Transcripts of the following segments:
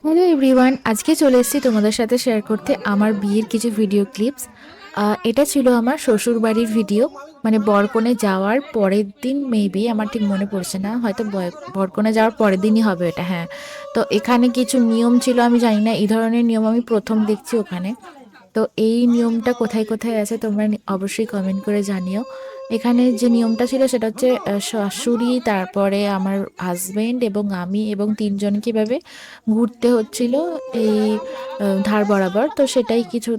Hello everyone, আজকে চলে এসেছি তোমাদের সাথে শেয়ার করতে আমার বিয়ের কিছু ভিডিও ক্লিপস। এটা ছিল আমার শ্বশুর বাড়ির ভিডিও, মানে বরকনে যাওয়ার পরের দিন, মেবি আমার ঠিক মনে পড়ছে না, হয়তো বরকনে যাওয়ার পরের দিনই হবে এটা। হ্যাঁ, তো এখানে কিছু নিয়ম ছিল, আমি জানি না এই ধরনের নিয়ম আমি প্রথম দেখছি ওখানে। তো এই নিয়মটা কোথায় কোথায় আছে তোমরা অবশ্যই কমেন্ট করে জানিও। এখানে যে নিয়মটা ছিল সেটা হচ্ছে শাশুড়ি, তারপরে আমার হাজবেন্ড এবং আমি এবং তিনজনকে কিভাবে ঘুরতে হচ্ছিল এই ধার বরাবর। তো সেটাই কিছু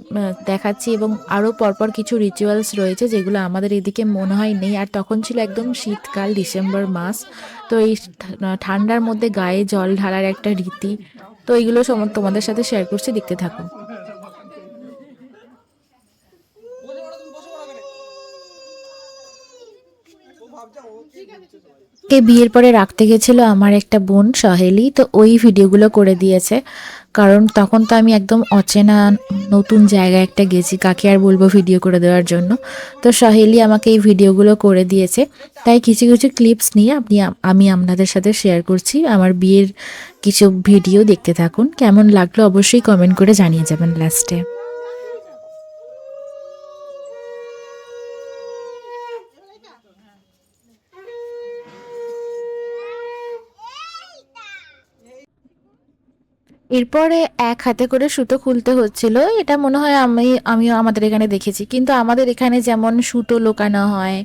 দেখাচ্ছি, এবং আরও পরপর কিছু রিচুয়ালস রয়েছে যেগুলো আমাদের এদিকে মনে হয় নেই। আর তখন ছিল একদম শীতকাল, ডিসেম্বর মাস। তো এই ঠান্ডার মধ্যে গায়ে জল ঢালার একটা রীতি, তো এইগুলো তোমাদের সাথে শেয়ার করছি, দেখতে থাকো। কে বিয়ের পরে রাখতে গেছিল আমার একটা বোন সহেলি, তো ওই ভিডিওগুলো করে দিয়েছে। কারণ তখন তো আমি একদম অচেনা নতুন জায়গায় একটা গেছি, কাকে আর বলবো ভিডিও করে দেওয়ার জন্য। তো সহেলি আমাকে এই ভিডিওগুলো করে দিয়েছে, তাই কিছু কিছু ক্লিপস নিয়ে আমি আপনাদের সাথে শেয়ার করছি আমার বিয়ের কিছু ভিডিও। দেখতে থাকুন, কেমন লাগলো অবশ্যই কমেন্ট করে জানিয়ে যাবেন লাস্টে। এরপরে এক হাতে করে সুতো খুলতে হচ্ছিল, এটা মনে হয় আমিও আমাদের এখানে দেখেছি, কিন্তু আমাদের এখানে যেমন সুতো লোকানো হয়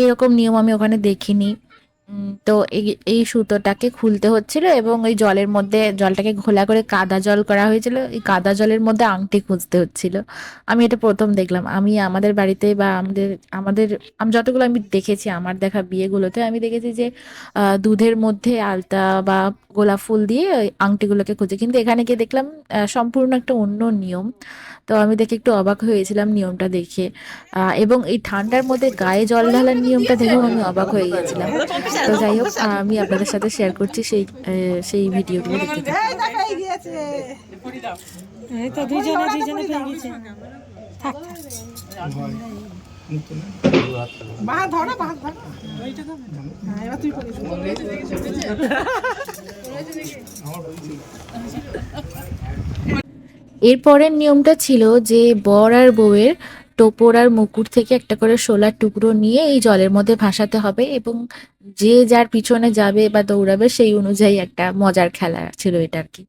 এরকম নিয়ম আমি ওখানে দেখিনি। তো এই সুতোটাকে খুলতে হচ্ছিল, এবং ওই জলের মধ্যে জলটাকে ঘোলা করে কাদা জল করা হয়েছিল, এই কাদা জলের মধ্যে আংটি খুঁজতে হচ্ছিল। আমি এটা প্রথম দেখলাম। আমি আমাদের বাড়িতে বা আমাদের আমাদের আমি যতগুলো আমি দেখেছি আমার দেখা বিয়েগুলোতে আমি দেখেছি যে দুধের মধ্যে আলতা বা গোলাপ ফুল দিয়ে ওই আংটিগুলোকে খুঁজে, কিন্তু এখানে গিয়ে দেখলাম সম্পূর্ণ একটা অন্য নিয়ম। তো আমি দেখে একটু অবাক হয়েছিলাম নিয়মটা দেখে। এবং এই ঠান্ডার মধ্যে গায়ে জল ঢালার নিয়মটা দেখেও আমি অবাক হয়ে গেছিলাম। তো যাই হোক, আমি আপনাদের সাথে শেয়ার করছি সেই ভিডিওগুলো, দেখতে থাকুন। এই তো দুইজনে দুইজনে পেয়ে গেছে। থাক থাক। মা ধরো মা ধরো। হ্যাঁ, এবার তুই করিস। এরপরের নিয়মটা ছিল যে বর আর বউয়ের টোপর আর মুকুট থেকে একটা করে শোলার টুকরো নিয়ে এই জলের মধ্যে ভাসাতে হবে, এবং যে যার পিছনে যাবে বা দৌড়াবে সেই অনুযায়ী একটা মজার খেলা ছিল এটা আর কি।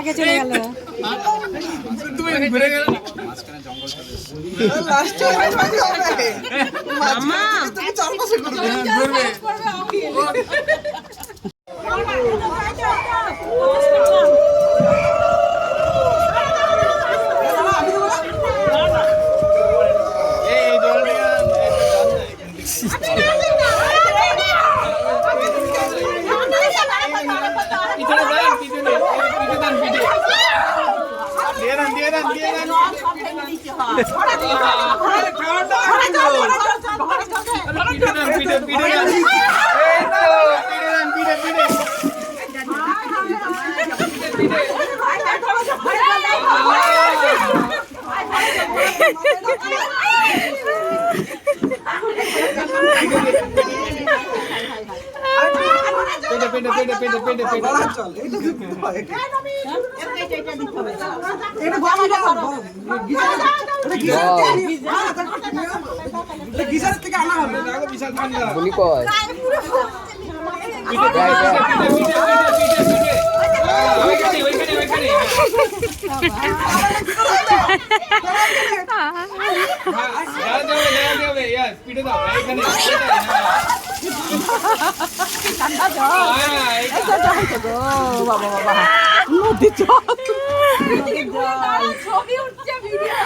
আগে চলে গেল।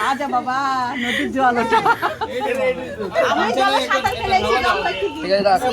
আচ্ছা বাবা, নদীর জল ওটা। আমি জলে সাঁতার ফেলেছি, ঠিক আছে।